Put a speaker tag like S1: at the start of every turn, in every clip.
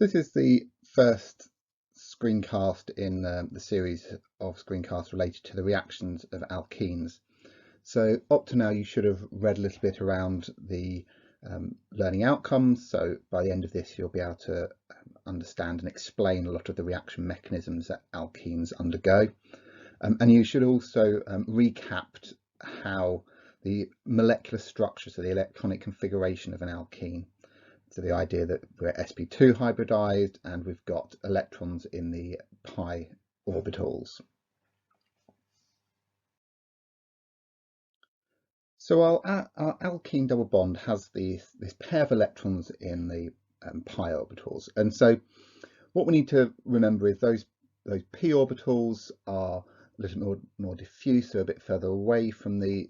S1: This is the first screencast in the series of screencasts related to the reactions of alkenes. So up to now you should have read a little bit around the learning outcomes, so by the end of this you'll be able to understand and explain a lot of the reaction mechanisms that alkenes undergo. And you should also recap how the molecular structure, so the electronic configuration of an alkene. So the idea that we're sp2 hybridized and we've got electrons in the pi orbitals. So our alkene double bond has this pair of electrons in the pi orbitals, and so what we need to remember is those p orbitals are a little more diffuse, so a bit further away from the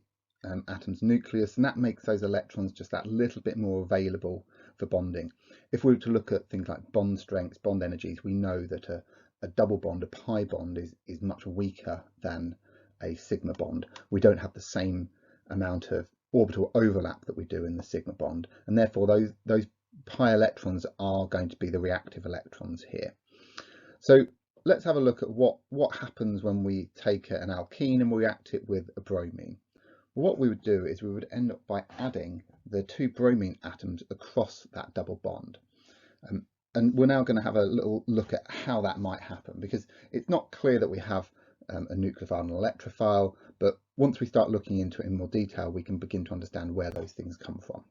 S1: atom's nucleus, and that makes those electrons just that little bit more available for bonding. If we were to look at things like bond strengths, bond energies, we know that a double bond, a pi bond, is much weaker than a sigma bond. We don't have the same amount of orbital overlap that we do in the sigma bond, and therefore those pi electrons are going to be the reactive electrons here. So let's have a look at what happens when we take an alkene and we react it with a bromine. What we would do is we would end up by adding the two bromine atoms across that double bond. And we're now going to have a little look at how that might happen, because it's not clear that we have a nucleophile and an electrophile, but once we start looking into it in more detail, we can begin to understand where those things come from.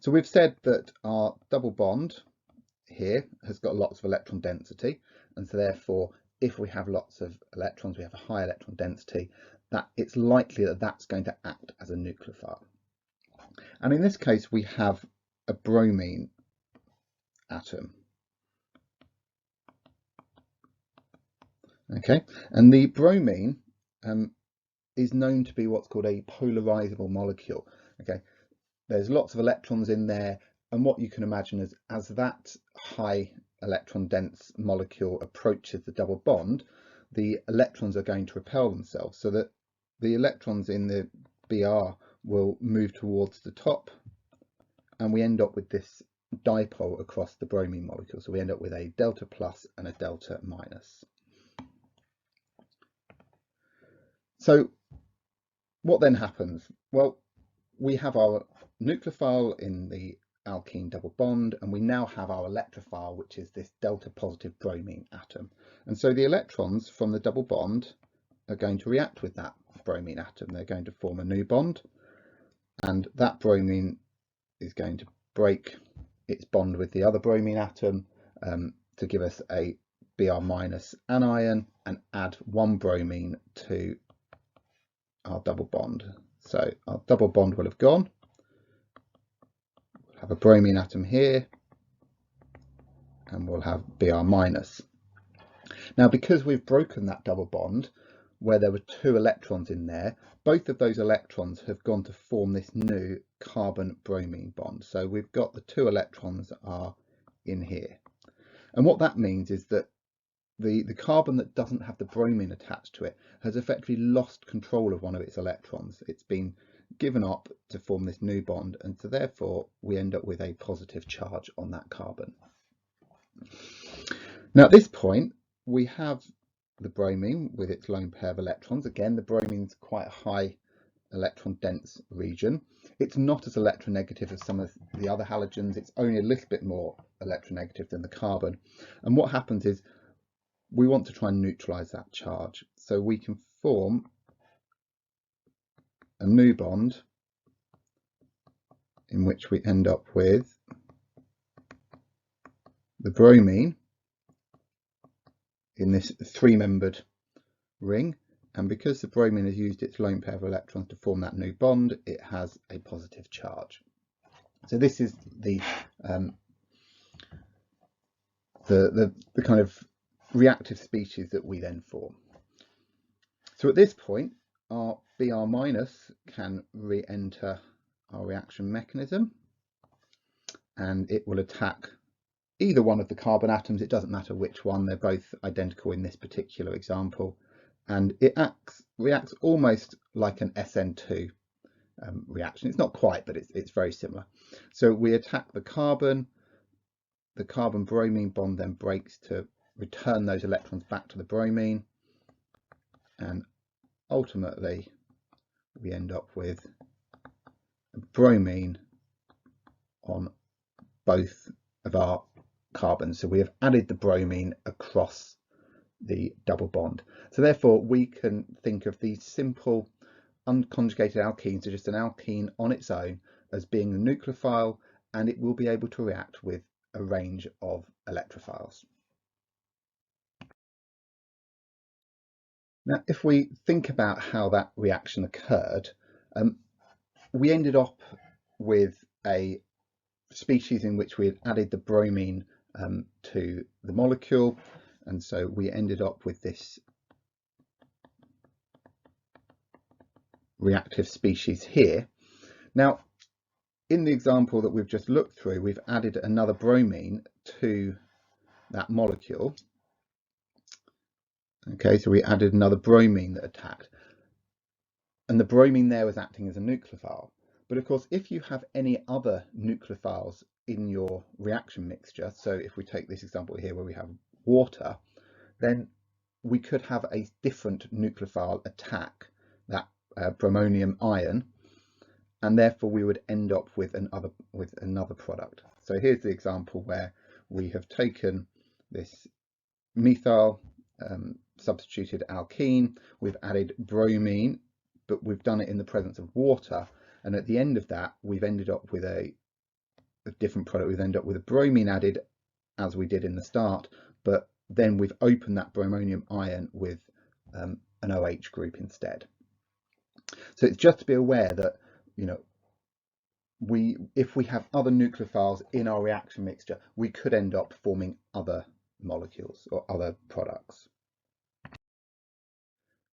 S1: So we've said that our double bond here has got lots of electron density, and so therefore if we have lots of electrons, we have a high electron density, that it's likely that that's going to act as a nucleophile. And in this case we have a bromine atom. Okay, and the bromine is known to be what's called a polarizable molecule. Okay, there's lots of electrons in there, and what you can imagine is as that high electron dense molecule approaches the double bond, the electrons are going to repel themselves, so that the electrons in the Br will move towards the top, and we end up with this dipole across the bromine molecule. So we end up with a delta plus and a delta minus. So what then happens? Well, we have our nucleophile in the alkene double bond, and we now have our electrophile, which is this delta positive bromine atom. And so the electrons from the double bond are going to react with that bromine atom. They're going to form a new bond, and that bromine is going to break its bond with the other bromine atom to give us a Br minus anion and add one bromine to our double bond. So our double bond will have gone. We'll have a bromine atom here, and we'll have Br minus. Now, because we've broken that double bond where there were two electrons in there, both of those electrons have gone to form this new carbon-bromine bond. So we've got the two electrons are in here. And what that means is that the carbon that doesn't have the bromine attached to it has effectively lost control of one of its electrons. It's been given up to form this new bond, and so therefore we end up with a positive charge on that carbon. Now at this point we have the bromine with its lone pair of electrons. Again, the bromine's quite a high electron dense region. It's not as electronegative as some of the other halogens. It's only a little bit more electronegative than the carbon. And what happens is we want to try and neutralize that charge. So we can form a new bond in which we end up with the bromine in this three-membered ring, and because the bromine has used its lone pair of electrons to form that new bond, it has a positive charge. So this is the kind of reactive species that we then form. So at this point our Br minus can re-enter our reaction mechanism, and it will attack either one of the carbon atoms. It doesn't matter which one, they're both identical in this particular example, and it reacts almost like an SN2 reaction. It's not quite, but it's very similar. So we attack the carbon, the carbon-bromine bond then breaks to return those electrons back to the bromine, and ultimately we end up with bromine on both of our carbons. So we have added the bromine across the double bond. So therefore we can think of these simple unconjugated alkenes as just an alkene on its own as being a nucleophile, and it will be able to react with a range of electrophiles. Now, if we think about how that reaction occurred, we ended up with a species in which we had added the bromine to the molecule, and so we ended up with this reactive species here. Now, in the example that we've just looked through, we've added another bromine to that molecule. Okay, so we added another bromine that attacked, and the bromine there was acting as a nucleophile. But of course, if you have any other nucleophiles in your reaction mixture, so if we take this example here where we have water, then we could have a different nucleophile attack that bromonium ion, and therefore we would end up with another product. So here's the example where we have taken this methyl substituted alkene, we've added bromine, but we've done it in the presence of water, and at the end of that we've ended up with a different product. We've ended up with a bromine added as we did in the start, but then we've opened that bromonium ion with an OH group instead. So it's just to be aware that, you know, if we have other nucleophiles in our reaction mixture, we could end up forming other molecules or other products.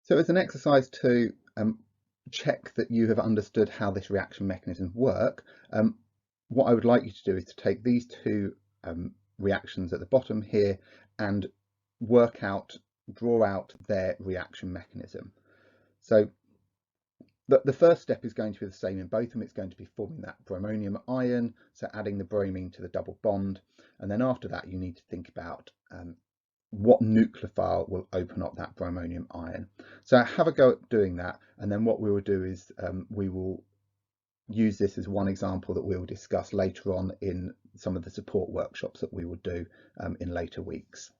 S1: So as an exercise to check that you have understood how this reaction mechanisms work, what I would like you to do is to take these two reactions at the bottom here and draw out their reaction mechanism. So the first step is going to be the same in both of them. It's going to be forming that bromonium ion, so adding the bromine to the double bond, and then after that you need to think about what nucleophile will open up that bromonium ion. So have a go at doing that, and then what we will do is we will use this as one example that we will discuss later on in some of the support workshops that we will do in later weeks.